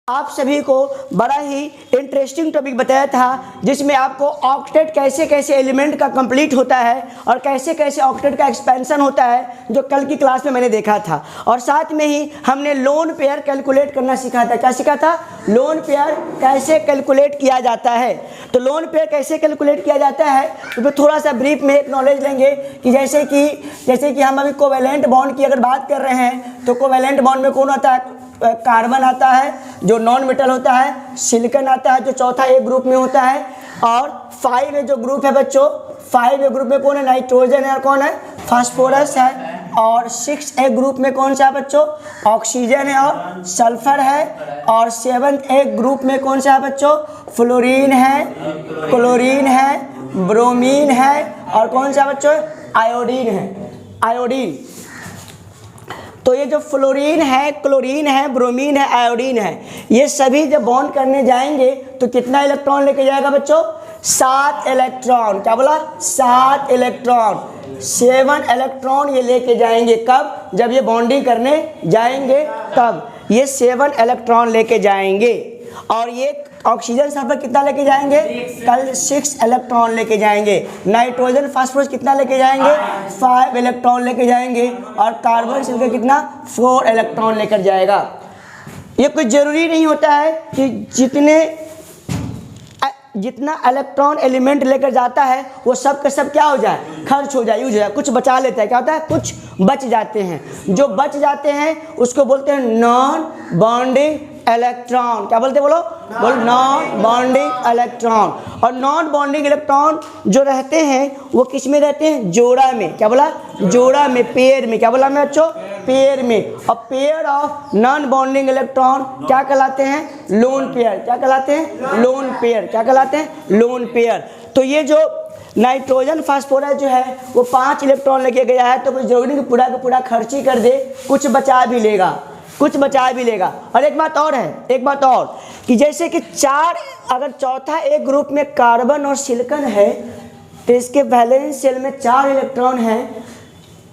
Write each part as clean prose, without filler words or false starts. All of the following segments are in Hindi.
आप सभी को बड़ा ही इंटरेस्टिंग टॉपिक बताया था, जिसमें आपको ऑक्टेट कैसे कैसे एलिमेंट का कंप्लीट होता है और कैसे कैसे ऑक्टेट का एक्सपेंशन होता है, जो कल की क्लास में मैंने देखा था। और साथ में ही हमने लोन पेयर कैलकुलेट करना सीखा था। क्या सीखा था? लोन पेयर कैसे कैलकुलेट किया जाता है। तो लोन पेयर कैसे कैलकुलेट किया जाता है तो थोड़ा सा ब्रीफ में एक नॉलेज लेंगे कि जैसे कि हम अभी कोवेलेंट बॉन्ड की अगर बात कर रहे हैं तो कोवेलेंट बॉन्ड में कौन होता है? कार्बन आता है जो नॉन मेटल होता है, सिलिकॉन आता है जो चौथा ए ग्रुप में होता है, और 5 जो ग्रुप है बच्चों, 5 ग्रुप में कौन है? नाइट्रोजन है। और कौन है? फास्फोरस है। और 6 ग्रुप में कौन सा है बच्चों? ऑक्सीजन है और सल्फर है। और 7 ग्रुप में कौन सा है बच्चों? फ्लोरीन है, क्लोरीन है, ब्रोमीन है, और कौन सा बच्चों? आयोडीन है। आयोडीन। तो ये जो फ्लोरीन है, क्लोरीन है, ब्रोमीन है, आयोडीन है, ये सभी जब बॉन्ड करने जाएंगे तो कितना इलेक्ट्रॉन लेके जाएगा बच्चों? 7 इलेक्ट्रॉन। क्या बोला? 7 इलेक्ट्रॉन। 7 इलेक्ट्रॉन ये लेके जाएंगे। कब? जब ये बॉन्डिंग करने जाएंगे तब ये 7 इलेक्ट्रॉन लेके जाएंगे। और ये ऑक्सीजन सल्फर कितना लेके जाएंगे? कल 6 इलेक्ट्रॉन लेके जाएंगे। नाइट्रोजन फास्फोरस कितना लेके जाएंगे? 5 इलेक्ट्रॉन लेके जाएंगे। और कार्बन सिल्वर कितना? 4 इलेक्ट्रॉन लेकर जाएगा। ये कोई ज़रूरी नहीं होता है कि जितना इलेक्ट्रॉन एलिमेंट लेकर जाता है वो सब का सब क्या हो जाए? खर्च हो जाए, यूज हो जाए। कुछ बचा लेता है। क्या होता है? कुछ बच जाते हैं। जो बच जाते हैं उसको बोलते हैं नॉन बॉन्डिंग इलेक्ट्रॉन। क्या बोलते हैं? बोलो नॉन बॉन्डिंग इलेक्ट्रॉन। और नॉन बॉन्डिंग इलेक्ट्रॉन जो रहते हैं वो किस में रहते हैं? जोड़ा में। क्या बोला? जोड़ा में, पेयर में। क्या बोला मैं बच्चों? पेयर में। और pair of non bonding electron क्या कहलाते हैं? Lone pair. क्या कहलाते हैं? Lone pair. क्या कहलाते हैं? Lone pair. तो ये जो नाइट्रोजन फास्फोरस जो है वो 5 इलेक्ट्रॉन लेके गया है, तो कुछ जरूरी नहीं कि पूरा का पूरा खर्च ही कर दे, कुछ बचा भी लेगा, कुछ बचा भी लेगा। और एक बात और है, एक बात और कि जैसे कि 4 अगर चौथा एक ग्रुप में कार्बन और सिलिकॉन है तो इसके वैलेंस शेल में 4 इलेक्ट्रॉन है,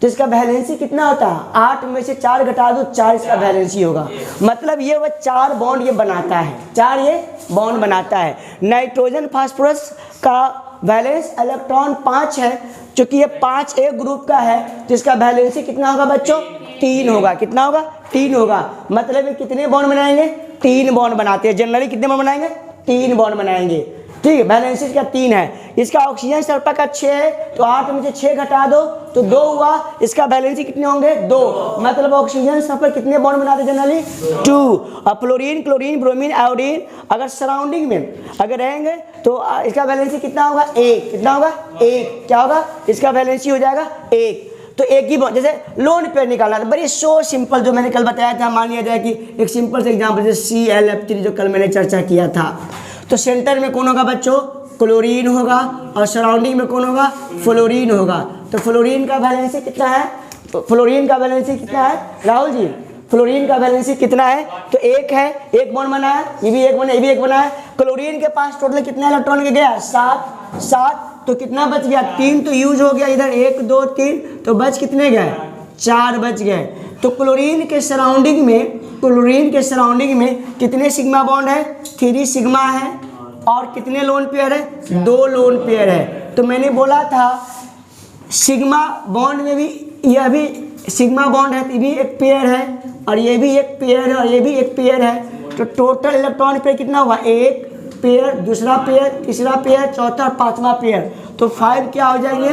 तो इसका वैलेंसी कितना होता है? 8 में से 4 घटा दो, 4 इसका वैलेंसी होगा। मतलब ये वह 4 बॉन्ड ये बनाता है, 4 ये बॉन्ड बनाता है। नाइट्रोजन फास्फोरस का वैलेंस इलेक्ट्रॉन 5 है, चूँकि ये 5 एक ग्रुप का है तो इसका वैलेंसी कितना होगा बच्चों? 3 होगा। कितना होगा? 3 होगा। मतलब ये कितने बॉन्ड बनाएंगे? 3 बॉन्ड बनाते हैं। जनरली कितने बॉन्ड बनाएंगे? 3 बॉन्ड बनाएंगे। ठीक है, वैलेंसी इसका 3 है। इसका ऑक्सीजन सल्फर का 6 है, तो 8 में से 6 घटा दो तो 2 हुआ। इसका वैलेंसी कितने होंगे? 2। मतलब ऑक्सीजन सल्फर कितने बॉन्ड बनाते हैं जनरली? 2। और फ्लोरीन, क्लोरीन, ब्रोमीन, आयोडीन अगर सराउंडिंग में अगर रहेंगे तो इसका वैलेंसी कितना होगा? 1। कितना होगा? 1। क्या होगा? इसका वैलेंसी हो जाएगा 1। तो एक ही बॉन्ड, जैसे लोन पेयर निकालना था, बड़ी सो सिंपल, जो मैंने कल बताया था। मान लिया जाए कि एक सिंपल से एग्जाम्पल जैसे ClF3 जो कल मैंने चर्चा किया था, तो सेंटर में कौन होगा बच्चों? क्लोरीन होगा। और सराउंडिंग में कौन होगा? फ्लोरीन होगा। तो फ्लोरीन का वैलेंसी कितना है? फ्लोरीन का वैलेंसी कितना है राहुल जी? फ्लोरीन का वैलेंसी कितना है? तो 1 है। 1 बॉन्ड बना है, ये भी 1 बना, ये भी 1 बना है। क्लोरीन के पास टोटल कितना इलेक्ट्रॉन गया? 7। तो कितना बच गया? 3 तो यूज हो गया इधर, 1 2 3, तो बच कितने गए? 4 बच गए। तो क्लोरीन के सराउंडिंग में कितने सिग्मा बॉन्ड है? 3 सिग्मा है। और कितने लोन पेयर है? 2 लोन पेयर है। तो मैंने बोला था सिग्मा बॉन्ड में भी यह भी सिग्मा बॉन्ड है, ये भी एक पेयर है, और ये भी एक पेयर है, और ये भी एक पेयर है। तो टोटल इलेक्ट्रॉन पेयर कितना हुआ? 1 पेयर, दूसरा पेयर, तीसरा पेयर, चौथा और 5वां पेयर। तो 5 क्या हो जाएंगे?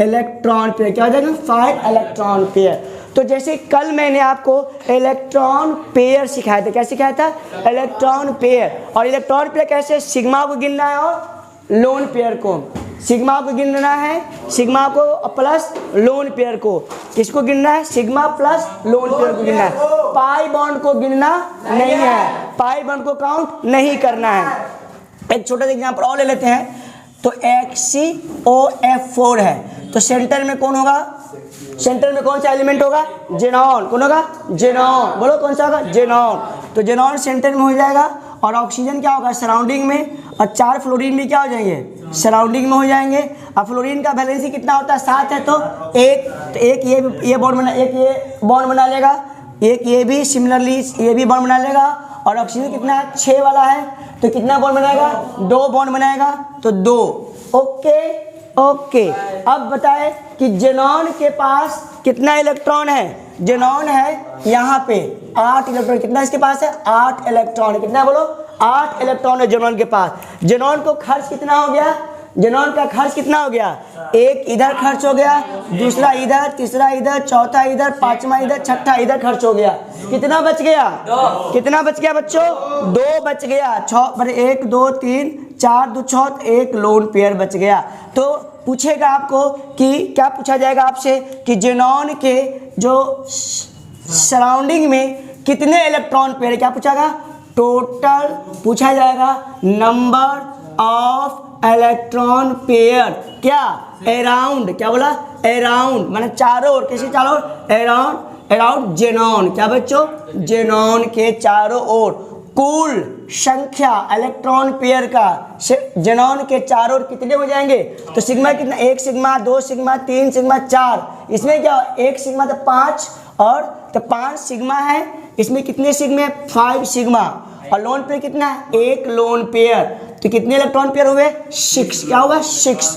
Electron pair. क्या हो जाएंगे? 5 इलेक्ट्रॉन पेयर। तो जैसे कल मैंने आपको इलेक्ट्रॉन पेयर सिखाया था। क्या सिखाया था? Electron pair. और इलेक्ट्रॉन पेयर कैसे? सिग्मा को गिनना है और लोन पेयर को। सिग्मा को गिनना है, सिग्मा को प्लस लोन पेयर को। किसको गिनना है? सिग्मा प्लस लोन पेयर को गिनना है। पाई बॉन्ड को गिनना नहीं है, पाई बॉन्ड को काउंट नहीं करना है। एक छोटा सा एग्जाम्पल और ले लेते हैं। तो HCOF4 है, तो सेंटर में कौन होगा? सेंटर में कौन सा एलिमेंट होगा? जेनॉन। कौन होगा? जेनॉन। बोलो कौन सा होगा? जेनॉन। तो जेनॉन सेंटर में हो जाएगा। और ऑक्सीजन क्या होगा? सराउंडिंग में। और 4 फ्लोरीन भी क्या हो जाएंगे? सराउंडिंग में हो जाएंगे। अब फ्लोरीन का वैलेंसी कितना होता है? 7 है, तो 1। तो एक ये बॉन्ड बना, एक ये बॉन्ड बना लेगा, एक ये भी सिमिलरली ये भी बॉन्ड बना लेगा, और ऑक्सीजन कितना है 6 वाला है, तो कितना बॉन्ड बनाएगा 2 बॉन्ड बनाएगा, तो 2। ओके अब बताए कि जेनॉन के पास कितना इलेक्ट्रॉन है। जेनॉन है यहाँ पे 8 इलेक्ट्रॉन, कितना इसके पास है 8 इलेक्ट्रॉन, कितना बोलो 8 इलेक्ट्रॉन है जेनॉन के पास। जेनॉन को खर्च कितना हो गया, जेनॉन का खर्च कितना हो गया, एक इधर खर्च हो गया, दूसरा इधर, तीसरा इधर, चौथा इधर, पांचवा इधर, छठा इधर खर्च हो गया। कितना बच गया, कितना बच गया बच्चों 2 बच गया। 1 2 3 4 2 6 1 लोन पेयर बच गया। तो पूछेगा आपको कि क्या पूछा जाएगा आपसे कि जेनॉन के जो सराउंडिंग में कितने इलेक्ट्रॉन पेयर है, क्या पूछागा टोटल पूछा जाएगा, नंबर ऑफ इलेक्ट्रॉन पेयर, क्या अराउंड, क्या बोला अराउंड, माने चारों ओर, किसी चारों ओर अराउंड जेनॉन, क्या बच्चों जेनॉन के चारों ओर कुल संख्या इलेक्ट्रॉन पेयर का जेनॉन के चारों ओर कितने हो जाएंगे। तो सिग्मा कितना 1 सिग्मा 2 सिग्मा 3 सिग्मा 4, इसमें क्या 1 सिग्मा तो 5 और तो 5 सिग्मा है, इसमें कितने सिग्मा 5 सिग्मा, और लोन पेयर कितना है 1 लोन पेयर, तो कितने इलेक्ट्रॉन पेयर हुए 6, क्या हुआ 6,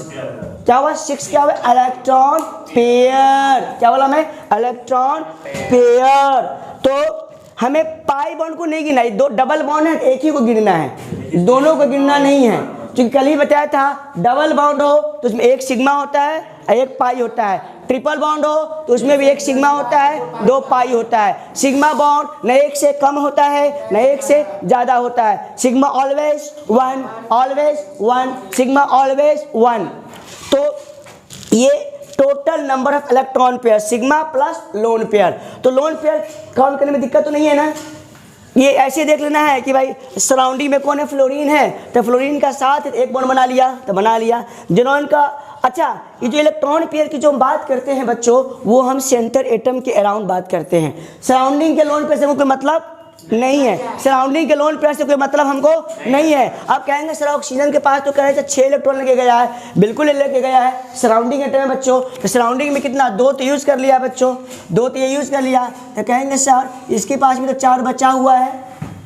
क्या हुआ 6, क्या हुआ इलेक्ट्रॉन पेयर, क्या बोला मैं इलेक्ट्रॉन पेयर। तो हमें पाई बॉन्ड को नहीं गिनना है, 2 डबल बॉन्ड है, एक ही को गिनना है, दोनों को गिनना नहीं है, क्योंकि कल ही बताया था डबल बॉन्ड हो तो उसमें 1 सिग्मा होता है और 1 पाई होता है, ट्रिपल बॉन्ड हो तो उसमें भी 1 सिग्मा होता है 2 पाई होता है। सिग्मा बॉन्ड न 1 से कम होता है न 1 से ज़्यादा होता है, सिग्मा ऑलवेज 1, सिग्मा ऑलवेज 1। तो ये total number of electron pair sigma plus lone pair. तो लोन पेयर काउंट करने में दिक्कत तो नहीं है ना, ये ऐसे देख लेना है कि भाई सराउंडिंग में कौन है फ्लोरीन है, तो फ्लोरीन का साथ 1 बॉन्ड बना लिया तो बना लिया जेनॉन का। अच्छा ये जो इलेक्ट्रॉन पेयर की जो हम बात करते हैं बच्चों, वो हम सेंटर एटम के अराउंड बात करते हैं, सराउंडिंग के लोन पेयर से कोई मतलब नहीं है, सराउंडिंग के लोन पेयर से कोई मतलब हमको नहीं है। आप कहेंगे सर ऑक्सीजन के पास तो कह रहे थे 6 इलेक्ट्रॉन लेके गया है, बिल्कुल लेके गया है, सराउंडिंग एटम है बच्चों, तो सराउंडिंग में कितना 2 तो यूज़ कर लिया बच्चों, 2 तो ये यूज़ कर लिया, तो कहेंगे सर इसके पास भी तो 4 बचा हुआ है,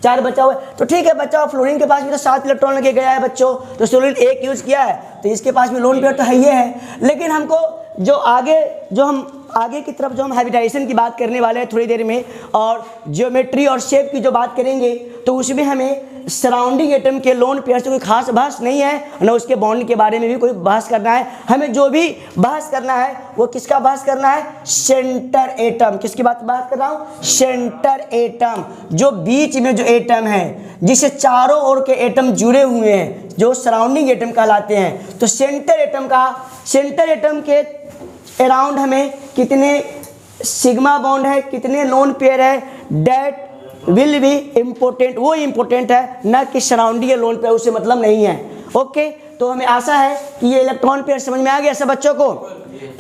4 बचा हुआ है, तो ठीक है बच्चा फ्लोरीन के पास भी तो 7 इलेक्ट्रॉन लेके गया है बच्चों, तो फ्लोरीन 1 यूज़ किया है तो इसके पास भी लोन पेयर तो है ही है। लेकिन हमको जो आगे की तरफ जो हम हाइब्रिडाइजेशन की बात करने वाले हैं थोड़ी देर में, और ज्योमेट्री और शेप की जो बात करेंगे, तो उसमें हमें सराउंडिंग एटम के लोन पेयर से कोई खास बहस नहीं है, न उसके बॉन्ड के बारे में भी कोई बहस करना है। हमें जो भी बहस करना है वो किसका बहस करना है, सेंटर एटम। किसकी बात कर रहा हूँ, सेंटर एटम, जो बीच में जो एटम है जिसे चारों ओर के एटम जुड़े हुए हैं, जो सराउंडिंग एटम कहलाते हैं। तो सेंटर एटम के अराउंड हमें कितने सिग्मा बॉन्ड है, कितने लोन पेयर है, डेट विल बी इम्पोर्टेंट, वो इम्पोर्टेंट है, न कि सराउंडिंग लोन पेयर, उससे मतलब नहीं है। ओके, तो हमें आशा है कि ये इलेक्ट्रॉन पेयर समझ में आ गया सब बच्चों को।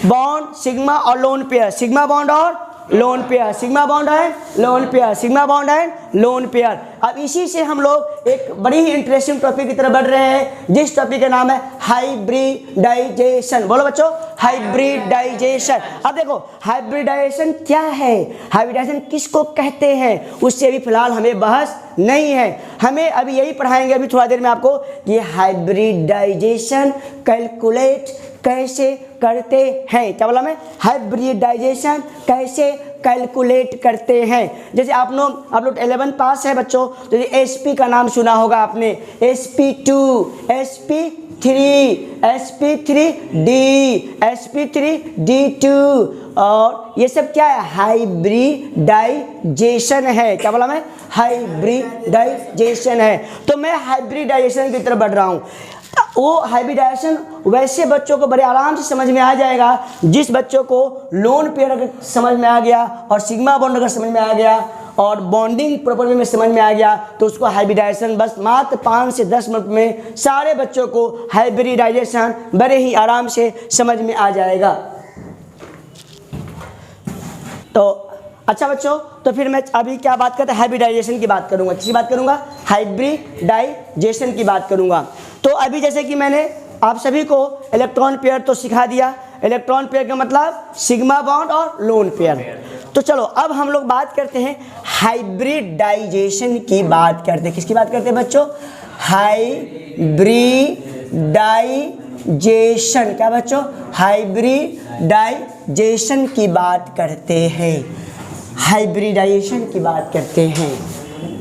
बॉन्ड सिग्मा और लोन पेयर, सिग्मा बॉन्ड और लोन पेयर, सिग्मा बॉन्ड है लोन पेयर, सिग्मा बॉन्ड है लोन पेयर। अब इसी से हम लोग एक बड़ी ही इंटरेस्टिंग टॉपिक की तरफ बढ़ रहे हैं, जिस टॉपिक का नाम है हाइब्रिडाइजेशन। बोलो बच्चों, हाइब्रिडाइजेशन। अब देखो हाइब्रिडाइजेशन क्या है, हाइब्रिडाइजेशन किसको कहते हैं, उससे अभी फिलहाल हमें बहस नहीं है। हमें अभी यही पढ़ाएंगे अभी थोड़ा देर में आपको कि हाइब्रिडाइजेशन कैलकुलेट कैसे करते हैं। क्या बोला मैं, हाइब्रिडाइजेशन कैसे कैलकुलेट करते हैं। जैसे आप लोग 11 पास है बच्चों, तो sp का नाम सुना होगा आपने, sp2, sp3d, sp3d2, और ये सब क्या है, हाइब्रिडाइजेशन है। क्या बोला मैं, हाइब्रिडाइजेशन है। तो मैं हाइब्रिडाइजेशन की तरफ बढ़ रहा हूँ। वो हाइब्रिडाइजेशन वैसे बच्चों को बड़े आराम से समझ में आ जाएगा जिस बच्चों को लोन पेयर अगर समझ में आ गया और सिग्मा बॉन्ड अगर समझ में आ गया और बॉन्डिंग प्रॉपर्टी में समझ में आ गया, तो उसको हाइब्रिडाइजेशन बस मात्र 5 से 10 मिनट में सारे बच्चों को हाइब्रिडाइजेशन बड़े ही आराम से समझ में आ जाएगा। तो अच्छा बच्चों, तो फिर मैं अभी क्या बात करता, हाइब्रिडाइजेशन की बात करूंगा। किसकी बात करूंगा, हाइब्रिडाइजेशन की बात करूंगा। तो अभी जैसे कि मैंने आप सभी को इलेक्ट्रॉन पेयर तो सिखा दिया, इलेक्ट्रॉन पेयर का मतलब सिग्मा बॉन्ड और लोन पेयर। तो चलो अब हम लोग बात करते हैं हाइब्रिडाइजेशन की बात करते हैं। किसकी बात करते हैं बच्चों? हाइब्रिडाइजेशन। क्या बच्चों? हाइब्रिडाइजेशन की बात करते हैं। हाइब्रिडाइजेशन की बात करते हैं।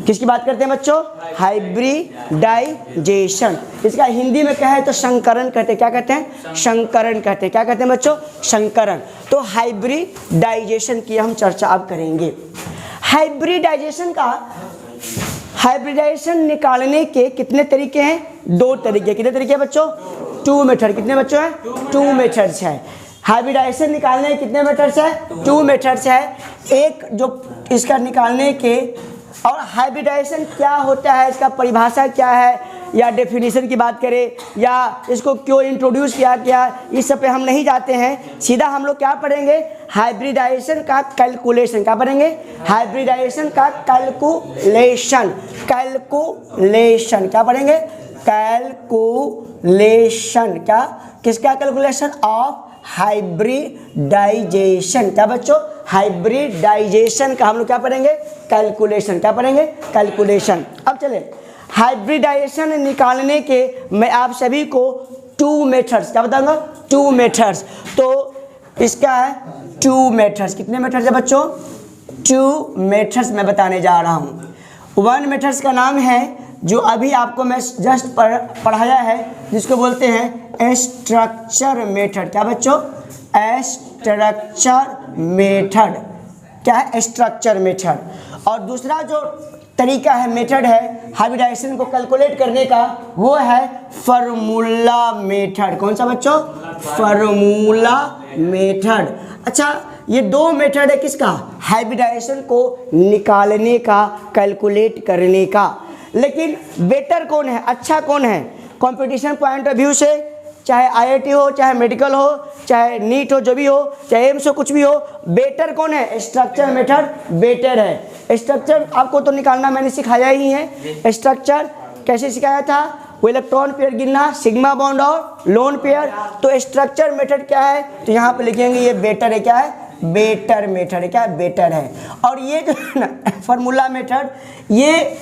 किसकी बात करते हैं बच्चों? हाइब्रिडाइजेशन। इसका हिंदी में क्या है तो संकरण कहते हैं। क्या कहते हैं? संकरण कहते हैं। क्या कहते हैं बच्चों? संकरण। तो हाइब्रिडाइजेशन की हम चर्चा अब करेंगे। हाइब्रिडाइजेशन निकालने के कितने तरीके हैं? 2 तरीके। कितने तरीके हैं बच्चों? 2 मेथड। कितने बच्चों हैं? 2 मेथड्स है। हाइब्रिडाइजेशन निकालने के कितने मेथड्स है? 2 मेथड्स है। एक जो इसका निकालने के, और हाइब्रिडाइजेशन क्या होता है, इसका परिभाषा क्या है, या डेफिनेशन की बात करें, या इसको क्यों इंट्रोड्यूस किया गया, इस सब पे हम नहीं जाते हैं। सीधा हम लोग क्या पढ़ेंगे? हाइब्रिडाइजेशन का कैलकुलेशन। क्या पढ़ेंगे? हाइब्रिडाइजेशन का कैलकुलेशन। कैलकुलेशन क्या पढ़ेंगे? कैलकुलेशन। क्या? किसका कैलकुलेशन? Of hybridisation. क्या बच्चों? हाइब्रिडाइजेशन का हम लोग क्या पढ़ेंगे? कैलकुलेशन। क्या पढ़ेंगे? कैलकुलेशन। अब चले हाइब्रिडाइजेशन निकालने के मैं आप सभी को 2 मेथड्स क्या बताऊंगा? 2 मेथड्स। तो इसका है 2 मेथड्स। कितने मेथड्स है बच्चों? 2 मेथड्स मैं बताने जा रहा हूँ। 1 मेथड्स का नाम है जो अभी आपको मैं जस्ट पढ़ाया है, जिसको बोलते हैं स्ट्रक्चर मेथड। क्या बच्चों? Structure method. क्या है? Structure method. और दूसरा जो तरीका है, मेथड है हाइब्रिडाइजेशन को कैलकुलेट करने का, वो है फार्मूला मेथड। कौन सा बच्चों? Formula method. अच्छा, ये 2 मेथड है किसका? हाइब्रिडाइजेशन को निकालने का, कैलकुलेट करने का। लेकिन बेटर कौन है, अच्छा कौन है कंपटीशन पॉइंट ऑफ व्यू से? चाहे आईआईटी हो, चाहे मेडिकल हो, चाहे नीट हो, जो भी हो, चाहे एम्स हो, कुछ भी हो, बेटर कौन है? स्ट्रक्चर मेथड बेटर है। स्ट्रक्चर आपको तो निकालना मैंने सिखाया ही है। स्ट्रक्चर कैसे सिखाया था? वो इलेक्ट्रॉन पेयर गिनना, सिग्मा बॉन्ड और लोन पेयर। तो स्ट्रक्चर मेथड क्या है? तो यहाँ पे लिखेंगे ये बेटर है। क्या है? बेटर मेथड है। क्या है? बेटर है। और ये जो है ना फार्मूला मेथड, ये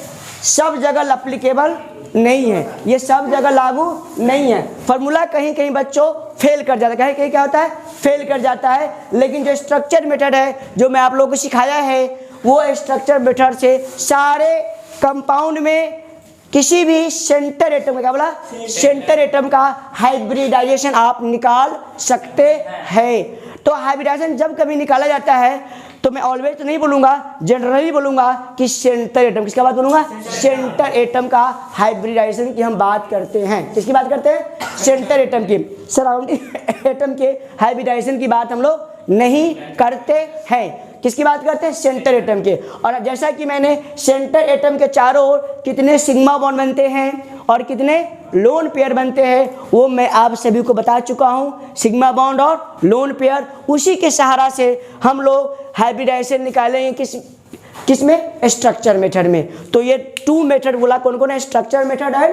सब जगह एप्लीकेबल नहीं है, ये सब जगह लागू नहीं है। फार्मूला कहीं कहीं बच्चों फेल कर जाता है, कहीं कहीं क्या होता है? फेल कर जाता है। लेकिन जो स्ट्रक्चर मेथड है, जो मैं आप लोगों को सिखाया है, वो स्ट्रक्चर मेथड से सारे कंपाउंड में किसी भी सेंटर एटम का, क्या बोला? सेंटर एटम का हाइब्रिडाइजेशन आप निकाल सकते हैं। तो हाइब्रिडाइजेशन जब कभी निकाला जाता है तो मैं ऑलवेज तो नहीं बोलूँगा, जनरली बोलूँगा कि सेंटर एटम। किसका बात बोलूँगा? सेंटर एटम का हाइब्रिडाइजेशन की हम बात करते हैं। किसकी बात करते हैं? सेंटर एटम की। सराउंडिंग एटम के हाइब्रिडाइजेशन की बात हम लोग नहीं करते हैं। किसकी बात करते हैं? सेंटर एटम के। और जैसा कि मैंने सेंटर एटम के चारों ओर कितने सिग्मा बॉन्ड बनते हैं और कितने लोन पेयर बनते हैं, वो मैं आप सभी को बता चुका हूँ। सिग्मा बॉन्ड और लोन पेयर, उसी के सहारा से हम लोग हाइब्रिडाइजेशन निकालेंगे। किस में? स्ट्रक्चर मेथड में। तो ये 2 मेथड बोला, कौन कौन है? स्ट्रक्चर मेथड है,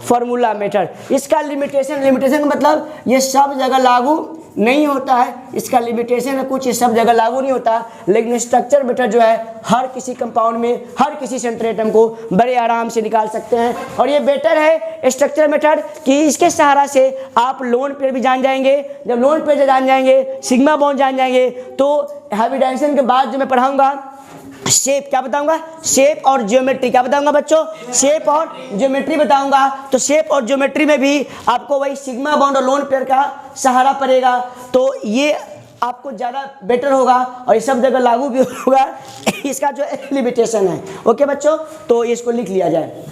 फार्मूला मेथड। इसका लिमिटेशन का मतलब ये सब जगह लागू नहीं होता है। इसका लिमिटेशन है कुछ, ये सब जगह लागू नहीं होता। लेकिन स्ट्रक्चर मेथड जो है हर किसी कंपाउंड में, हर किसी सेंटर एटम को बड़े आराम से निकाल सकते हैं। और ये बेटर है स्ट्रक्चर मेथड कि इसके सहारा से आप लोन पेयर भी जान जाएंगे। जब लोन पेयर जान जाएंगे, सिग्मा बॉन्ड जान जाएंगे, तो हाइब्रिडाइजेशन के बाद जो मैं पढ़ाऊंगा शेप, क्या बताऊंगा? शेप और ज्योमेट्री। क्या बताऊंगा बच्चों? शेप और ज्योमेट्री बताऊंगा। तो शेप और ज्योमेट्री में भी आपको वही सिग्मा बॉन्ड और लोन पेयर का सहारा पड़ेगा। तो ये आपको ज़्यादा बेटर होगा और ये सब जगह लागू भी होगा। इसका जो लिमिटेशन है। ओके बच्चों, तो इसको लिख लिया जाए।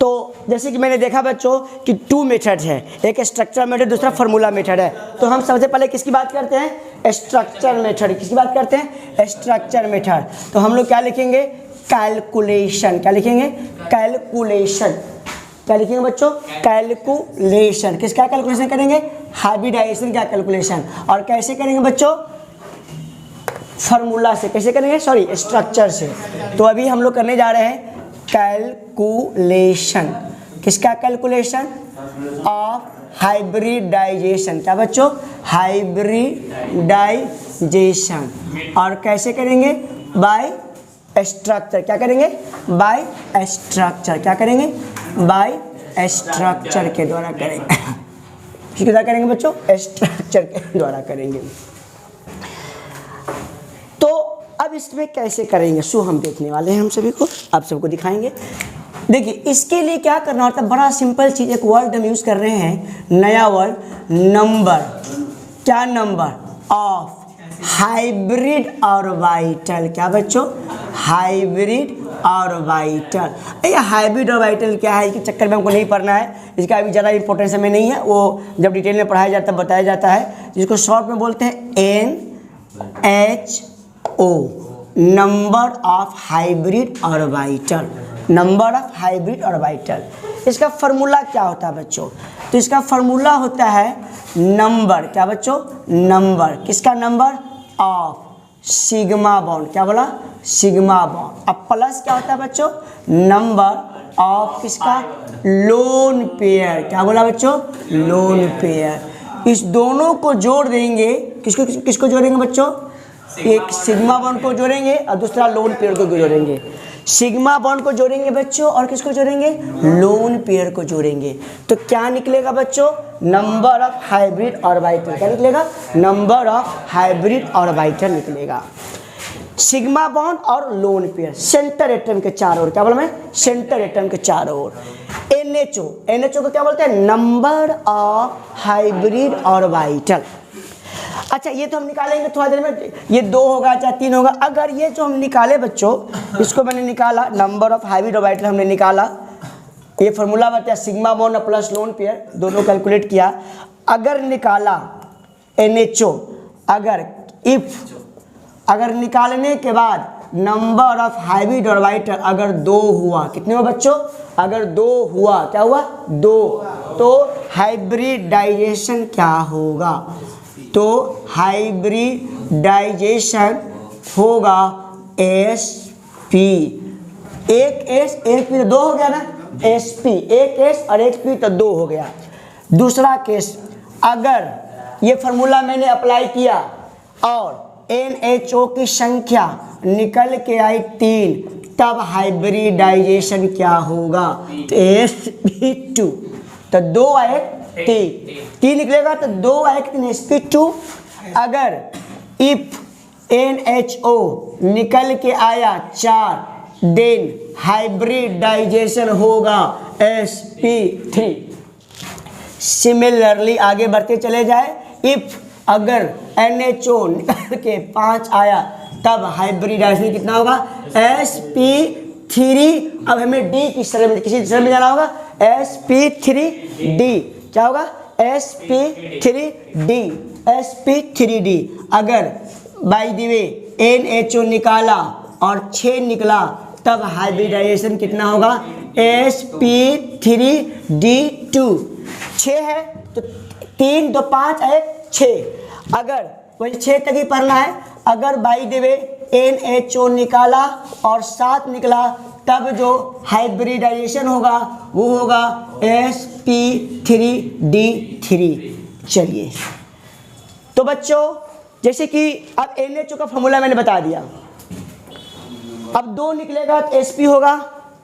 तो जैसे कि मैंने देखा बच्चों कि 2 मेथड है, एक स्ट्रक्चर मेथड, दूसरा फार्मूला मेथड है। तो हम सबसे पहले किसकी बात करते हैं? Structure method. किसकी बात करते हैं? Structure method. तो हम लोग क्या लिखेंगे? कैलकुलेशन। क्या लिखेंगे? कैलकुलेशन। क्या लिखेंगे बच्चों? कैलकुलेशन। किसका कैलकुलेशन करेंगे? हाइब्रिडाइजेशन का कैलकुलेशन। और कैसे करेंगे बच्चों? फार्मूला से। कैसे करेंगे? सॉरी, स्ट्रक्चर से। तो अभी हम लोग करने जा रहे हैं कैलकुलेशन। किसका कैलकुलेशन? Of hybridisation. क्या बच्चों? हाइब्रिडाइजेशन। और कैसे करेंगे? By structure. क्या करेंगे? By structure. क्या करेंगे? बाय स्ट्रक्चर के द्वारा करेंगे। किसके द्वारा करेंगे बच्चों? स्ट्रक्चर के द्वारा करेंगे। तो अब इसमें कैसे करेंगे सो हम देखने वाले हैं, हम सभी को, आप सबको दिखाएंगे। देखिए इसके लिए क्या करना होता है, बड़ा सिंपल चीज़, एक वर्ड हम यूज़ कर रहे हैं, नया वर्ड, नंबर। क्या नंबर? Of hybrid orbital. क्या बच्चों? Hybrid orbital. ये हाइब्रिड ऑर्बिटल क्या है, इसके चक्कर में हमको नहीं पढ़ना है, इसका अभी ज़्यादा इंपॉर्टेंस हमें नहीं है, वो जब डिटेल में पढ़ाया जाता है बताया जाता है। जिसको शॉर्ट में बोलते हैं NHO, number of hybrid orbital. Number of hybrid orbital. इसका फार्मूला क्या होता है बच्चों? तो इसका फार्मूला होता है नंबर। क्या बच्चों? नंबर। किसका नंबर? Of sigma bond. क्या बोला? Sigma bond. अब प्लस क्या होता है बच्चों? नंबर ऑफ किसका? Lone pair. क्या बोला बच्चों? Lone pair. इस दोनों को जोड़ देंगे, किसको किसको जोड़ेंगे बच्चों? एक सिग्मा बॉन्ड को जोड़ेंगे और दूसरा लोन पेयर को जोड़ेंगे। सिग्मा बॉन्ड को जोड़ेंगे बच्चों और किसको जोड़ेंगे? लोन पेयर को जोड़ेंगे। तो क्या निकलेगा बच्चों? Number of hybrid orbital. क्या निकलेगा? नंबर ऑफ हाइब्रिड ऑर्बिटल निकलेगा। सिग्मा बॉन्ड और लोन पेयर सेंटर एटम के चारों ओर। क्या बोला मैं? सेंटर एटम के चारों ओर। NHO को क्या बोलते हैं? Number of hybrid orbital. अच्छा ये तो हम निकालेंगे थोड़ा देर में, ये 2 होगा चाहे 3 होगा। अगर ये जो हम निकाले बच्चों, इसको मैंने निकाला, नंबर ऑफ हाइब्रिड ऑर्बिटल हमने निकाला, ये फार्मूला बताया sigma bond plus lone pair, दोनों कैलकुलेट किया। अगर निकाला NHO, अगर निकालने के बाद नंबर ऑफ हाइब्रिड ऑर्बिटल अगर 2 हुआ, कितने हुआ बच्चों? अगर 2 हुआ, क्या हुआ? 2, तो हाइब्रिडाइजेशन क्या होगा? तो हाइब्रिडाइजेशन होगा SP। एक S एक P तो 2 हो गया ना, SP, एक S और एक P तो 2 हो गया। दूसरा केस, अगर ये फार्मूला मैंने अप्लाई किया और NHO की संख्या निकल के आई 3, तब हाइब्रिडाइजेशन क्या होगा? तो SP2, तो 2 आए 3 निकलेगा, तो 2 आए 3 SP2। अगर इफ NHO निकल के आया 4, देन हाइब्रिडाइजेशन होगा SP3। सिमिलरली आगे बढ़ते चले जाए, इफ अगर NHO निकल के 5 आया, तब हाइब्रिडाइजेशन कितना होगा? SP3। अब हमें D की शरण में, किसी शरण में जाना होगा, SP3D। क्या होगा? SP3D। अगर बाय द वे NHO निकाला और 6 निकला, तब हाइब्रिडाइजेशन कितना होगा? SP3D2। 6 है तो 3 2 5 है 6, अगर वही 6 तक ही पढ़ना है। अगर बाय द वे NHO निकाला और 7 निकला, तब जो हाइब्रिडाइजेशन होगा वो होगा SP3D3। चलिए, तो बच्चों जैसे कि अब NHO का फॉर्मूला मैंने बता दिया। अब 2 निकलेगा तो SP होगा,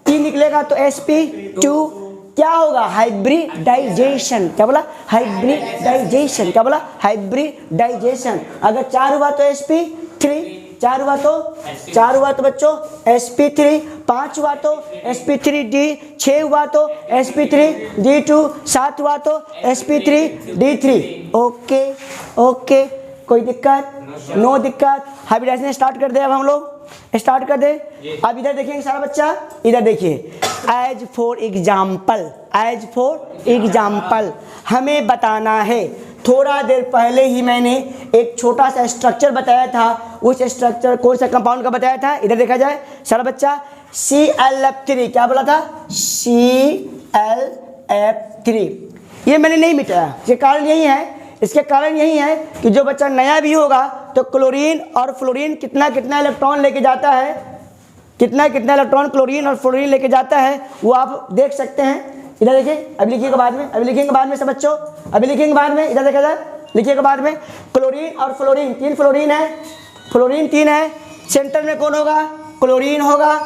3 निकलेगा तो SP2। क्या होगा? हाइब्रिडाइजेशन। क्या बोला? हाइब्रिडाइजेशन। क्या बोला? हाइब्रिडाइजेशन। अगर 4 हुआ तो SP3, 4 हुआ तो बच्चों SP3, 5 हुआ तो SP3D, 6 हुआ तो SP3D2, 7 हुआ तो SP3D3। ओके, कोई दिक्कत? नो दिक्कत। हाइब्रिडाइजेशन स्टार्ट कर दे। अब हम लोग स्टार्ट कर दे। अब इधर देखेंगे सारा बच्चा, इधर देखिए। एज फॉर एग्जाम्पल हमें बताना है, थोड़ा देर पहले ही मैंने एक छोटा सा स्ट्रक्चर बताया था। उस स्ट्रक्चर कौन सा कंपाउंड का बताया था? इधर देखा जाए सारा बच्चा, ClF3। क्या बोला था? ClF3। ये मैंने नहीं मिटाया। इसके कारण यही है कि जो बच्चा नया भी होगा तो क्लोरीन और फ्लोरीन कितना इलेक्ट्रॉन लेके जाता है, कितना इलेक्ट्रॉन क्लोरीन और फ्लोरीन लेके जाता है, वो आप देख सकते हैं। इधर देखिए, अभी लिखिएगा बाद में सब बच्चों, अभी लिखेंगे बाद में। इधर देखा जाए, लिखिएगा बाद में। क्लोरीन और फ्लोरीन, 3 फ्लोरीन है, फ्लोरीन 3 है, सेंटर में कौन होगा? क्लोरीन होगा,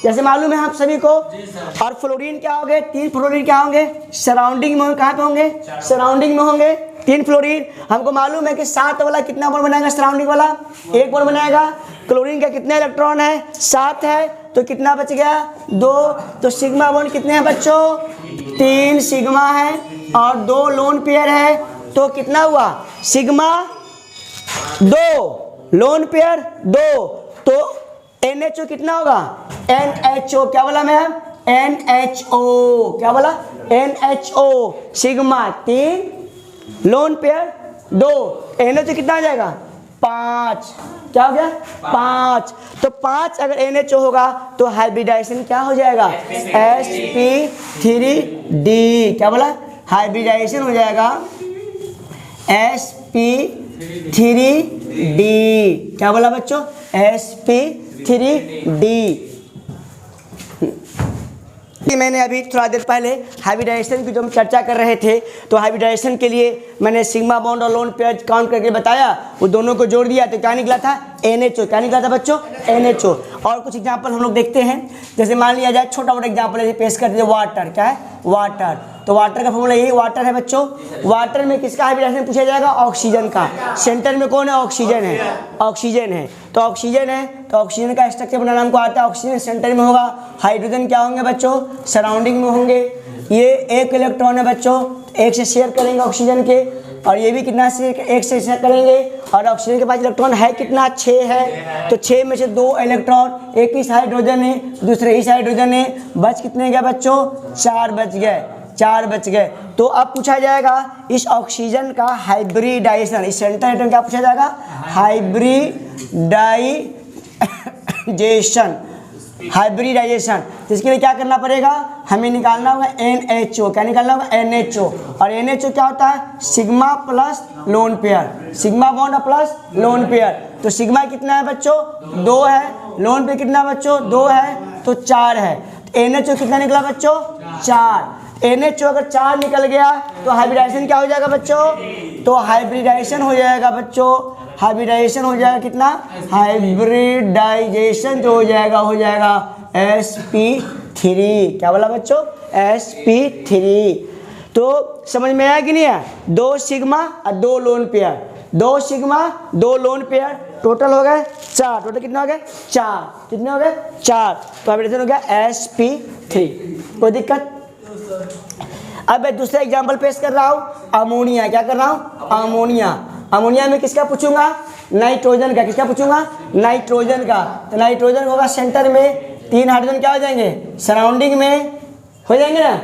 जैसे मालूम है हम सभी को। और फ्लोरीन क्या होंगे? 3 फ्लोरीन क्या होंगे? सराउंडिंग में, कहाँ पे होंगे? सराउंडिंग में होंगे 3 फ्लोरीन। हमको मालूम है कि 7 वाला कितना बॉन्ड बनाएगा? सराउंडिंग वाला 1 बॉन्ड बनाएगा। क्लोरीन का कितने इलेक्ट्रॉन है? 7 है, तो कितना बच गया? 2। तो सिग्मा बॉन्ड कितने हैं बच्चों? 3 सिग्मा है और 2 लोन पेयर है, तो कितना हुआ? सिग्मा 2 लोन पेयर 2, तो NHO कितना होगा? NHO क्या बोला मैम? NHO क्या बोला? NHO sigma 3 lone pair 2, NHO कितना आ जाएगा? 5। क्या हो गया? 5। तो 5 अगर NHO होगा तो हाइब्रिडाइजेशन क्या हो जाएगा? sp3d। क्या बोला? हाइब्रिडाइजेशन हो जाएगा sp3d। क्या बोला बच्चों? sp3d। मैंने अभी थोड़ा देर पहले हाइब्रिडाइजेशन की जो हम चर्चा कर रहे थे, तो हाइब्रिडाइजेशन के लिए मैंने सिग्मा बॉन्ड और लोन पेयर काउंट करके बताया, वो दोनों को जोड़ दिया तो क्या निकला था? NHO। क्या निकला था बच्चों? NHO। और कुछ एग्जांपल हम लोग देखते हैं, जैसे मान लिया जाए छोटा मोटा एग्जांपल जैसे पेश कर दीजिए, वाटर। क्या है? वाटर। तो वाटर का फॉर्मूला यही वाटर है बच्चों। वाटर में किसका हाइब्रिडाइजेशन पूछा जाएगा? ऑक्सीजन का। सेंटर में कौन है? ऑक्सीजन है। ऑक्सीजन है तो ऑक्सीजन है, तो ऑक्सीजन का स्ट्रक्चर बनाना हमको आता है। ऑक्सीजन सेंटर में होगा, हाइड्रोजन क्या होंगे बच्चों? सराउंडिंग में होंगे। ये 1 इलेक्ट्रॉन है बच्चों, 1 से शेयर करेंगे ऑक्सीजन के, और ये भी कितना से 1 से शेयर करेंगे। और ऑक्सीजन के पास इलेक्ट्रॉन है कितना? 6 है, तो 6 में से 2 इलेक्ट्रॉन, एक ही हाइड्रोजन है, दूसरे ही हाइड्रोजन है, बच कितने गए बच्चों? 4 बच गए। 4 बच गए। तो अब पूछा जाएगा इस ऑक्सीजन का हाइब्रिडाइजेशन, इस सेंटर एटम क्या पूछा जाएगा? हाइब्रिडाइजेशन। हाइब्रिडाइजेशन, तो इसके लिए क्या करना पड़ेगा? हमें निकालना होगा NHO। क्या निकालना होगा? NHO। और NHO क्या होता है? Sigma plus lone pair, sigma bond plus lone pair. तो सिग्मा कितना है बच्चों? 2 है, लोन पेयर कितना बच्चों? 2 है, तो 4 है। NHO कितना निकला बच्चों? 4। NHO अगर 4 निकल गया तो हाइब्रिडाइजेशन क्या हो जाएगा बच्चों? तो हाइब्रिडाइजेशन हो जाएगा बच्चों, हाइब्रिडाइजेशन हो जाएगा कितना? हाइब्रिडाइजेशन जो हो जाएगा sp3। क्या बोला बच्चों? sp3। तो समझ में आया कि नहीं है? 2 सिग्मा और 2 lone pair, 2 sigma 2 lone pair, total हो गए 4। टोटल कितना हो गए? 4। कितने हो गए? 4। तो हाइब्रिडाइजेशन हो गया sp3। कोई दिक्कत? अब मैं दूसरा एग्जांपल पेश कर रहा हूँ, अमोनिया। क्या कर रहा हूँ? अमोनिया। अमोनिया में किसका पूछूंगा? नाइट्रोजन का। किसका पूछूंगा? नाइट्रोजन का। तो नाइट्रोजन होगा सेंटर में, 3 हाइड्रोजन क्या हो जाएंगे? सराउंडिंग में हो जाएंगे ना।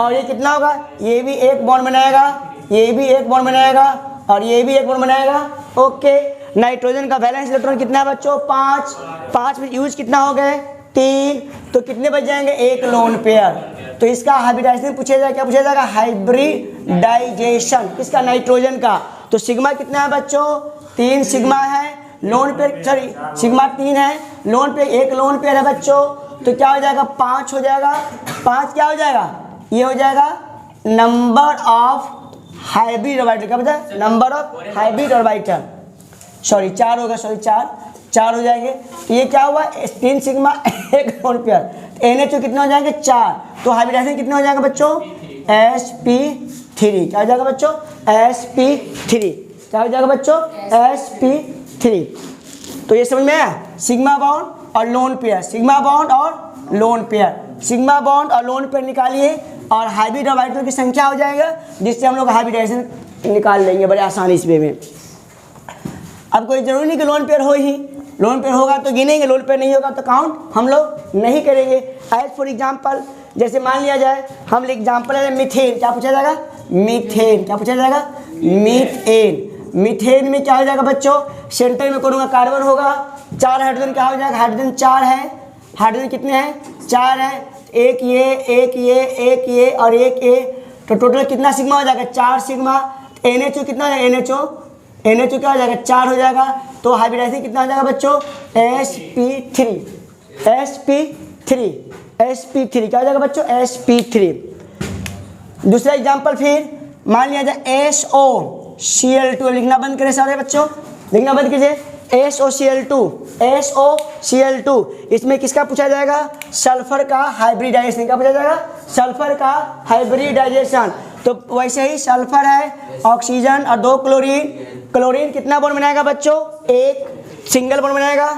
और ये कितना होगा? ये भी 1 बॉन्ड बनाएगा, ये भी 1 बॉन्ड बनाएगा, और ये भी 1 बॉन्ड बनाएगा। ओके, नाइट्रोजन का वैलेंस इलेक्ट्रॉन कितना है बच्चों? 5। 5 में यूज कितना हो गए? 3। तो कितने बच जाएंगे? 1 लोन पेयर। तो इसका हाइब्रिडाइजेशन पूछा जाएगा, क्या पूछा जाएगा? हाइब्रिडाइजेशन। किसका? नाइट्रोजन का। तो सिग्मा कितना है बच्चों? 3 सिग्मा है, लोन पेयर सॉरी सिग्मा 3 है, लोन पेयर 1 लोन पेयर है बच्चों। तो क्या हो जाएगा? 5 हो जाएगा। 5 क्या हो जाएगा? ये हो जाएगा नंबर ऑफ हाइब्रिड ऑर्बिटल। क्या पता है? Number of hybrid orbital. Sorry 4 होगा, सॉरी 4 हो जाएंगे। तो ये क्या हुआ? 3 सिग्मा 1 लोन पेयर। NHO कितना हो जाएंगे? 4। तो हाइब्रिडाइजेशन कितना हो जाएगा बच्चों? sp3। क्या हो जाएगा बच्चों? sp3। क्या हो जाएगा बच्चों? sp3। तो ये समझ में आया? सिग्मा बॉन्ड और लोन पेयर, सिग्मा बॉन्ड और लोन पेयर, सिग्मा बॉन्ड और लोन पेयर निकालिए और हाइब्रिड ऑर्बिटल की संख्या हो जाएगा, जिससे हम लोग हाइब्रिडाइजेशन निकाल लेंगे बड़े आसानी से में। अब कोई जरूरी नहीं कि लोन पेयर हो ही, लोन पेयर होगा तो गिनेंगे, लोन पेयर नहीं होगा तो काउंट हम लोग नहीं करेंगे। एज फॉर एग्जाम्पल, जैसे मान लिया जाए हम एग्जाम्पल है मीथेन। क्या पूछा जाएगा? मीथेन। क्या पूछा जाएगा? मीथेन। मीथेन में क्या हो जाएगा बच्चों? सेंटर में कौन होगा? कार्बन होगा। 4 हाइड्रोजन क्या हो जाएगा? हाइड्रोजन 4 है। हाइड्रोजन कितने हैं? 4 है। एक ये, एक ये, एक ये और एक ये, तो टोटल कितना सिग्मा हो जाएगा? 4 सिग्मा। NHO कितना हो जाएगा? NHO क्या हो जाएगा? 4 हो जाएगा। तो हाइब्रिडाइजेशन कितना हो जाएगा बच्चों? sp3। sp3 क्या हो जाएगा बच्चों? sp3। दूसरा एग्जांपल फिर मान लिया जाए SO Cl2। लिखना बंद करें सारे बच्चों, लिखना बंद कीजिए। SOCl2, SOCl2, इसमें किसका पूछा जाएगा? सल्फर का हाइब्रिडाइजेशन। क्या पूछा जाएगा? सल्फर का हाइब्रिडाइजेशन। तो वैसे ही सल्फर है, ऑक्सीजन और 2 क्लोरीन। क्लोरीन कितना बॉन्ड बनाएगा बच्चों? एक सिंगल बॉन्ड बनाएगा,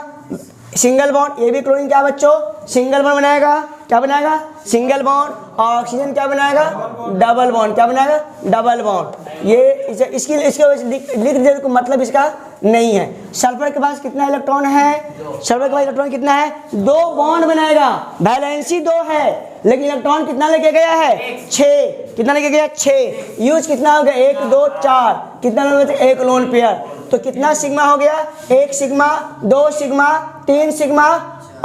सिंगल बॉन्ड। ये भी क्लोरीन क्या बच्चों? सिंगल बॉन्ड बनाएगा। क्या बनाएगा? Single bond. ऑक्सीजन क्या बनाएगा? Double bond. क्या बनाएगा? Double bond. ये इसकी लिख दे को मतलब इसका नहीं है। सल्फर के पास कितना इलेक्ट्रॉन है? सल्फर के पास इलेक्ट्रॉन कितना है? 2 बॉन्ड बनाएगा, वैलेंसी 2 है, लेकिन इलेक्ट्रॉन कितना लेके गया है? 6। कितना लेके गया? 6। यूज कितना हो गया? 1 2 4। कितना लोन? 1 lone pair. तो कितना सिग्मा हो गया? 1 सिग्मा, 2 सिग्मा, 3 सिग्मा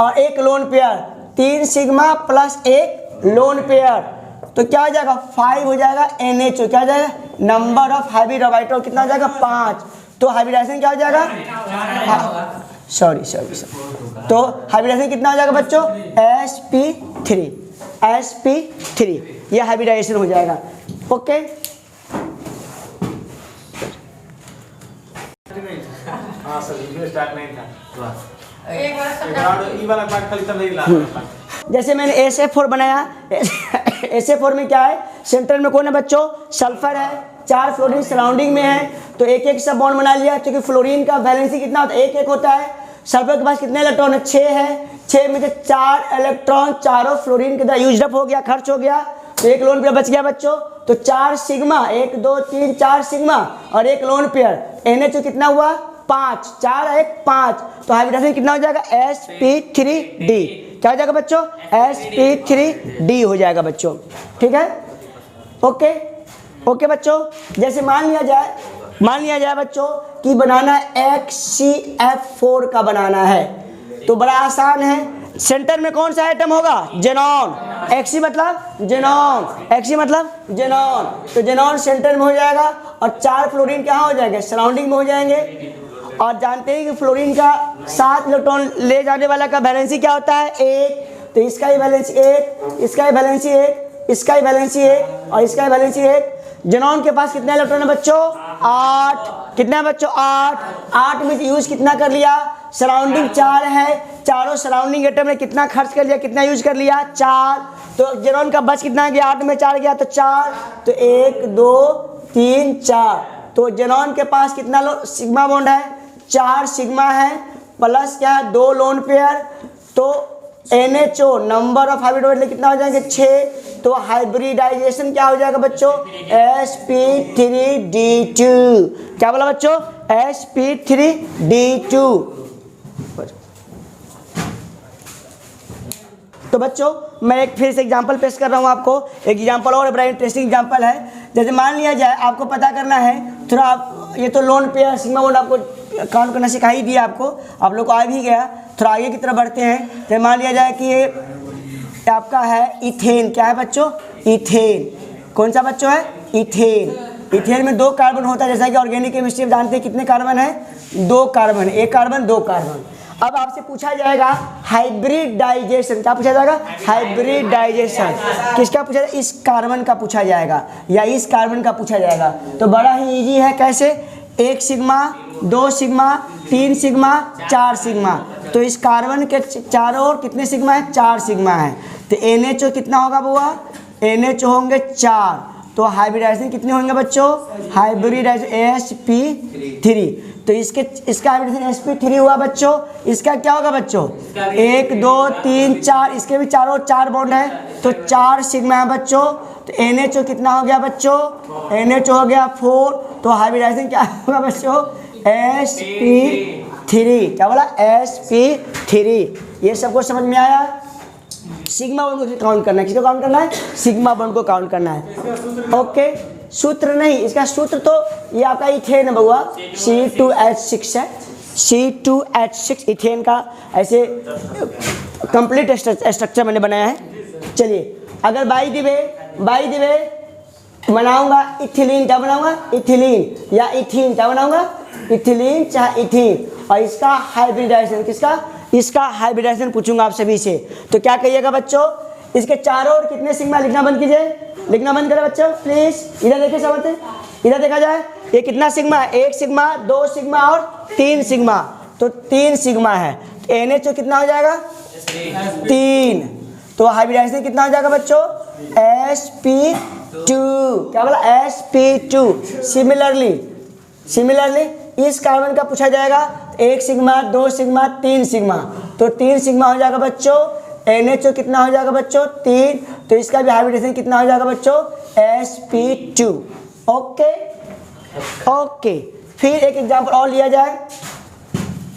और 1 lone pair. 3 sigma plus 1 lone pair, तो क्या हो जाएगा? 5 हो जाएगा NH। क्या हो जाएगा? नंबर ऑफ हाइब्रिड ऑर्बिटल कितना हो जाएगा? 5। तो हाइब्रिडाइजेशन क्या हो जाएगा? सॉरी। तो हाइब्रिडाइजेशन कितना हो जाएगा बच्चों? sp3 ये हाइब्रिडाइजेशन हो जाएगा। ओके, हाँ सर, वीडियो स्टार्ट नहीं था। ये वाला पार्ट खाली तब नहीं ला। जैसे मैंने SA4 बनाया, SA4 में क्या है? सेंटर में कौन है बच्चों? सल्फर है, 4 फ्लोरीन सराउंडिंग में है, तो एक एक सब बॉन्ड बना लिया, क्योंकि फ्लोरीन का वैलेंसी कितना होता है? 1 1 होता है। सल्फर के पास कितने इलेक्ट्रॉन है? 6 है। 6 में से 4 इलेक्ट्रॉन चारों फ्लोरीन के द्वारा यूज अप हो गया, खर्च हो गया, तो 1 लोन पेयर बच गया बच्चों। तो 4 सिग्मा, 1 2 3 4 सिग्मा और 1 लोन पेयर। NH कितना हुआ? 5। 4 1 5। तो हाइब्रिडाइजेशन कितना हो जाएगा? sp3d। क्या हो जाएगा बच्चों? sp3d हो जाएगा बच्चों। ठीक है, ओके बच्चों। जैसे मान लिया जाए बच्चों कि बनाना HCF4 का बनाना है, तो बड़ा आसान है। सेंटर में कौन सा आइटम होगा? जेनॉन। Xc मतलब जेनॉन, Xc मतलब जेनॉन। तो जेनॉन सेंटर में हो जाएगा और 4 फ्लोरीन कहाँ हो जाएंगे? सराउंडिंग में हो जाएंगे। और जानते हैं कि फ्लोरीन का 7 इलेक्ट्रॉन ले जाने वाला का वैलेंसी क्या होता है? 1। तो इसका ही वैलेंसी 1, इसका ही वैलेंसी 1, इसका ही वैलेंसी 1 और इसका ही वैलेंसी 1। जेनॉन के पास कितने इलेक्ट्रॉन है बच्चों? 8। कितना है बच्चों? 8। 8 में से यूज कितना कर लिया? सराउंडिंग 4 है, चारों सराउंडिंग एटम ने कितना खर्च कर लिया? कितना यूज कर लिया? 4। तो जेनॉन का बच कितना गया? 8 में 4 गया तो 4। तो 1 2 3 4। तो जेनॉन के पास कितना सिग्मा बॉन्ड है? 4 सिग्मा है, प्लस क्या है? 2 लोन पेयर। तो NHO number of hybrid orbital कितना हो जाएंगे? 6। तो हाइब्रिडाइजेशन क्या हो जाएगा बच्चों? sp3d2। क्या बोला बच्चों? sp3d2। तो बच्चों मैं एक फिर से एग्जांपल पेश कर रहा हूँ आपको। एक एग्जांपल और बड़ा इंटरेस्टिंग एग्जांपल है। जैसे मान लिया जाए, आपको पता करना है थोड़ा, आप ये तो लोन पेयर सिग्मा बॉन्ड आपको काउंट करना सिखा ही दिया, आप लोग को आ भी गया। थोड़ा आगे की तरफ बढ़ते हैं। तो मान लिया जाए कि ये आपका है इथेन। क्या है बच्चों? इथेन। कौन सा बच्चों है? इथेन। इथेन में 2 कार्बन होता है, जैसा कि ऑर्गेनिक केमिस्ट्री में जानते हैं कितने कार्बन है? 2 कार्बन। 1 carbon 2 carbon. अब आपसे पूछा जाएगा हाइब्रिडाइजेशन। क्या पूछा जाएगा? हाइब्रिडाइजेशन। किसका पूछा जाएगा? इस कार्बन का पूछा जाएगा या इस कार्बन का पूछा जाएगा। तो बड़ा ही इजी है। कैसे? 1 सिग्मा, 2 सिग्मा, 3 सिग्मा, 4 सिग्मा। तो इस कार्बन के चारों ओर कितने सिग्मा है? 4 सिग्मा है। तो NHO कितना होगा बुआ? NHO होंगे 4। तो हाइब्रिडाइजेशन कितने होंगे बच्चों? Hybridisation sp3। तो इसका हाइब्रिडेशन sp3 हुआ बच्चों। इसका क्या होगा बच्चों? 1 2 3 4। इसके भी चारों 4 बॉन्ड है, तो 4 सिग्मा है बच्चों। तो NHO कितना हो गया बच्चों? NHO हो गया 4। तो हाइब्रिडाइजेशन क्या होगा बच्चों? sp3। क्या बोला? sp3। ये सबको समझ में आया? सिग्मा बॉन्ड को काउंट करना है। किसको काउंट करना है? सिग्मा बॉन्ड को काउंट करना है। ओके, सूत्र नहीं, इसका सूत्र तो ये आपका इथेन है बउआ, C2H6 है। C2H6 इथेन का ऐसे कंप्लीट स्ट्रक्चर मैंने बनाया है। चलिए, अगर बाई द वे बनाऊंगा इथिलीन। क्या बनाऊंगा? इथिलीन या इथीन। क्या बनाऊंगा? इथिलीन चाहे इथीन। और इसका हाइब्रिडाइजेशन, किसका? इसका हाइब्रिडाइजेशन पूछूंगा आप सभी से। तो क्या कहिएगा बच्चों? इसके चारों ओर कितने सिग्मा लिखना बंद कीजिए, लिखना बंद करें बच्चों प्लीज। इधर देखिए सब, इधर देखा जाए ये कितना सिग्मा है? 1 सिग्मा, 2 सिग्मा और 3 सिग्मा। तो 3 सिग्मा है। तो NH कितना हो जाएगा 3, तो हाइब्रिडाइजेशन कितना हो जाएगा बच्चों sp2, क्या बोला sp2। सिमिलरली इस कार्बन का पूछा जाएगा 1 सिग्मा 2 सिग्मा 3 सिग्मा, तो 3 सिग्मा हो जाएगा बच्चों। NHO कितना हो जाएगा बच्चों 3, तो इसका भी हाइब्रिडाइजेशन कितना हो जाएगा बच्चों sp2। ओके फिर एक एग्जांपल और लिया जाए,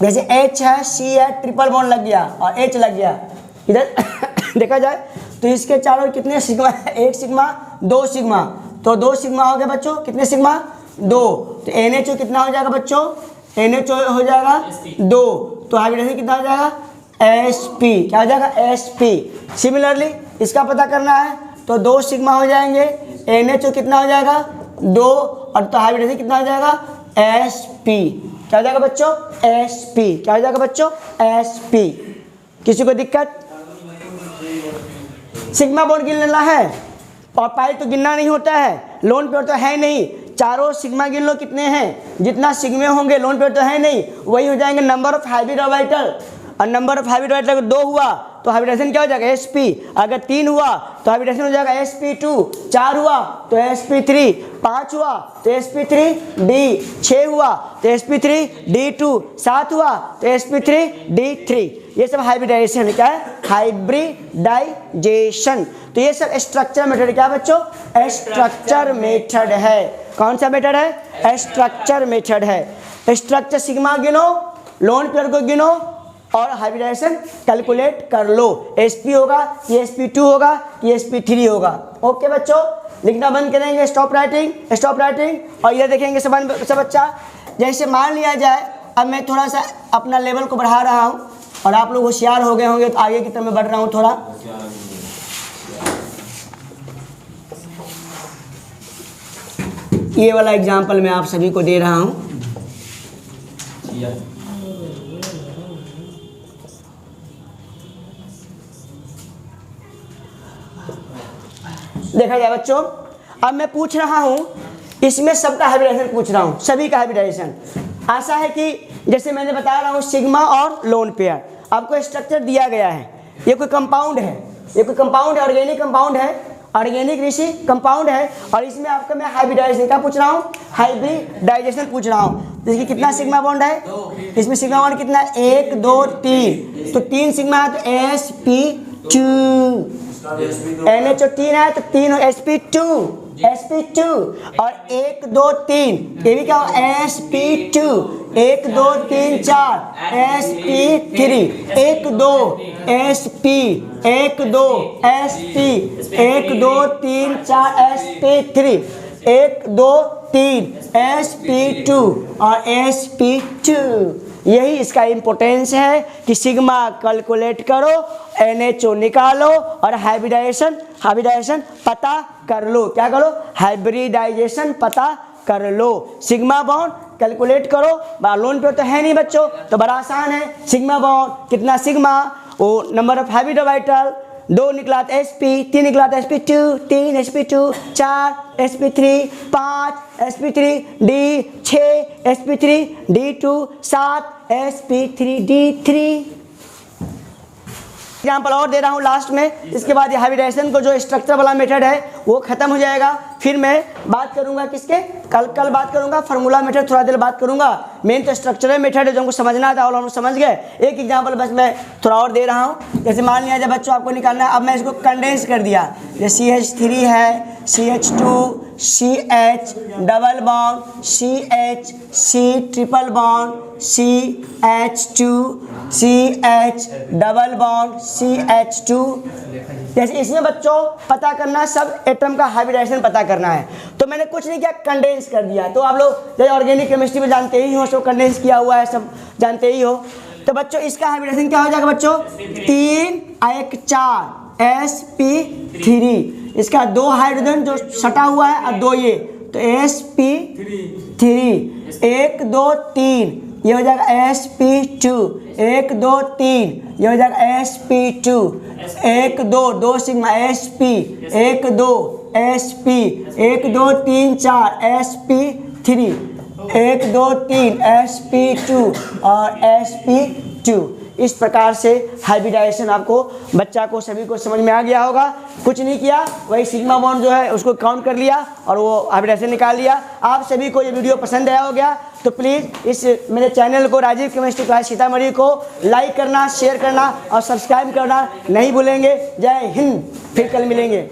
जैसे H है, C है, ट्रिपल बॉन्ड लग गया और H लग गया इधर देखा जाए तो इसके चारों कितने सिग्मा है 1 सिग्मा 2 सिग्मा, तो 2 सिग्मा हो गया बच्चों, कितने सिग्मा 2, तो NHO कितना हो जाएगा बच्चों NHO हो जाएगा 2, तो हाइब्रिडाइजेशन कितना हो जाएगा sp, क्या हो जाएगा sp। सिमिलरली इसका पता करना है तो 2 सिग्मा हो जाएंगे, NHO कितना हो जाएगा 2, और तो हाइब्रिडाइजेशन कितना हो जाएगा sp, क्या हो जाएगा बच्चों sp, क्या हो जाएगा बच्चों sp। किसी को दिक्कत? सिग्मा बॉन्ड गिन लेना है और पाई तो गिनना नहीं होता है, लोन पेयर तो है नहीं, चारों सिग्मा गिन लो कितने हैं, जितना सिग्मे होंगे लोन पेयर तो है नहीं, वही हो जाएंगे नंबर ऑफ हाइब्रिड ऑर्बिटल, और नंबर ऑफ हाइब्रिड ऑर्बिटल अगर 2 हुआ तो हाइब्रिडेशन क्या हो जाएगा sp, अगर 3 हुआ तो हाइब्रिडेशन हो जाएगा sp2, 4 हुआ तो sp3, 5 हुआ तो sp3d, 6 हुआ तो sp3d2, 7 हुआ तो sp3d3। ये सब हाइब्रिडाइजेशन है, क्या है हाइब्रिडाइजेशन। तो ये सब स्ट्रक्चर मेथड क्या बच्चों स्ट्रक्चर मेथड है। कौन सा मेथड है स्ट्रक्चर मेथड है। स्ट्रक्चर सिग्मा गिनो, लोन पेयर को गिनो और हाइब्रिडाइजेशन कैलकुलेट कर लो, sp होगा ये sp2 होगा ये sp3 होगा। ओके बच्चों लिखना बंद करेंगे, स्टॉप राइटिंग। और ये देखेंगे सब बच्चा, जैसे मान लिया जाए अब मैं थोड़ा सा अपना लेवल को बढ़ा रहा हूँ और आप लोग होशियार हो गए होंगे तो आगे की तरफ मैं बढ़ रहा हूँ थोड़ा। ये वाला एग्जाम्पल मैं आप सभी को दे रहा हूँ। देखा जाए बच्चों, अब मैं पूछ रहा हूँ इसमें सबका हाइब्रिडाइजेशन पूछ रहा हूँ, सभी का हाइब्रिडाइजेशन। आशा है कि जैसे मैंने बता रहा हूँ सिग्मा और लोन पेयर, आपको स्ट्रक्चर दिया गया है। ये कोई कंपाउंड है, ऑर्गेनिक कंपाउंड है, ऑर्गेनिक ऋषि कंपाउंड है, और इसमें आपका मैं हाइब्रिडाइजेशन क्या पूछ रहा हूँ हाइब्रिडाइजेशन पूछ रहा हूँ। देखिए कितना सिग्मा बॉन्ड है, इसमें सिग्मा बॉन्ड कितना 1 2 3, तो 3 सिग्मा है तो sp2, NHO 3 है तो 3 sp2 और 1 2 3 ये भी क्या हो sp2, 1 2 3 4 sp3, 1 2 sp, 1 2 sp, 1 2 3 4 sp3, 1 2 3 sp2 और sp2। यही इसका इम्पोर्टेंस है कि सिग्मा कैलकुलेट करो, NHO निकालो और हाइब्रिडाइजेशन पता कर लो। क्या करो हाइब्रिडाइजेशन पता कर लो। सिग्मा बॉन्ड कैलकुलेट करो, लोन पे तो है नहीं बच्चों तो बड़ा आसान है। सिग्मा बॉन्ड कितना सिग्मा, वो नंबर ऑफ हाइब्रिड ऑर्बिटल, 2 निकला तो sp, 3 निकला तो sp2, 3 sp2, 4 sp3, 5 sp3d, 6 sp3d2, 7 sp3d3। Example और दे रहा हूँ लास्ट में, इसके बाद ये हाइब्रिडाइजेशन को जो स्ट्रक्चर वाला मेथड है वो खत्म हो जाएगा। फिर मैं बात करूंगा किसके, कल बात करूंगा फार्मूला मेथड, थोड़ा देर बात करूंगा। मेन तो स्ट्रक्चरल मेथड है जो हमको समझना था और हम समझ गए। एक एग्जांपल बस मैं थोड़ा और दे रहा हूँ। जैसे मान लिया जाए बच्चों आपको निकालना है, अब मैं इसको कंडेंस कर दिया। जैसे CH3 है, CH2, CH double bond, CH, C triple bond, CH2, CH double bond, CH2। जैसे इसमें बच्चों पता करना सब एटम का हाइब्रिडाइजेशन पता करना है, तो मैंने कुछ नहीं किया, कंडेंस कर दिया। तो आप लोग जैसे ऑर्गेनिक केमिस्ट्री में जानते ही हो, सब कंडेंस किया हुआ है, सब जानते ही हो। तो बच्चों इसका हाइब्रिडाइजेशन क्या हो जाएगा बच्चों 3 1 4 sp3। इसका 2 हाइड्रोजन जो सटा हुआ है और 2 ये, तो sp3, 1 2 3 ये हो जाएगा sp2, 1 2 3 ये हो जाएगा sp2, 1 2 2 sigma sp, 1 2 sp, 1 2 3 4 sp3। 1 2 3 sp2 और sp2। इस प्रकार से हाइब्रिडाइजेशन आपको बच्चा को सभी को समझ में आ गया होगा। कुछ नहीं किया, वही सिग्मा बॉन्ड जो है उसको काउंट कर लिया और वो हाइब्रिडाइजेशन निकाल लिया। आप सभी को ये वीडियो पसंद आया हो गया तो प्लीज़ इस मेरे चैनल को राजीव केमिस्ट्री क्लास सीतामढ़ी को लाइक करना, शेयर करना और सब्सक्राइब करना नहीं भूलेंगे। जय हिंद, फिर कल मिलेंगे।